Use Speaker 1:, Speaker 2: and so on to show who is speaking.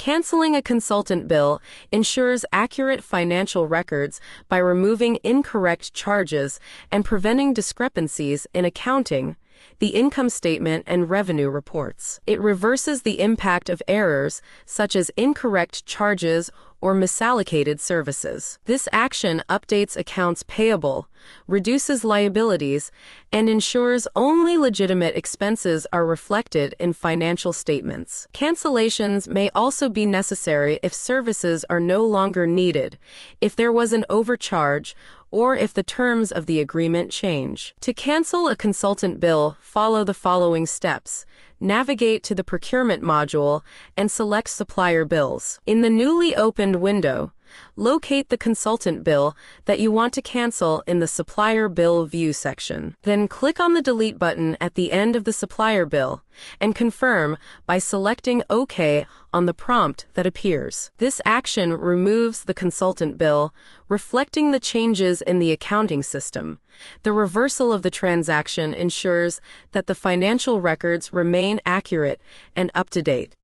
Speaker 1: Canceling a consultant bill ensures accurate financial records by removing incorrect charges and preventing discrepancies in accounting, the income statement, and revenue reports. It reverses the impact of errors such as incorrect charges or misallocated services. This action updates accounts payable, reduces liabilities, and ensures only legitimate expenses are reflected in financial statements. Cancellations may also be necessary if services are no longer needed, if there was an overcharge, or if the terms of the agreement change. To cancel a consultant bill, follow the following steps. Navigate to the procurement module and select supplier bills. In the newly opened window, locate the consultant bill that you want to cancel in the supplier bill view section. Then click on the delete button at the end of the supplier bill and confirm by selecting OK on the prompt that appears. This action removes the consultant bill, reflecting the changes in the accounting system. The reversal of the transaction ensures that the financial records remain accurate and up to date.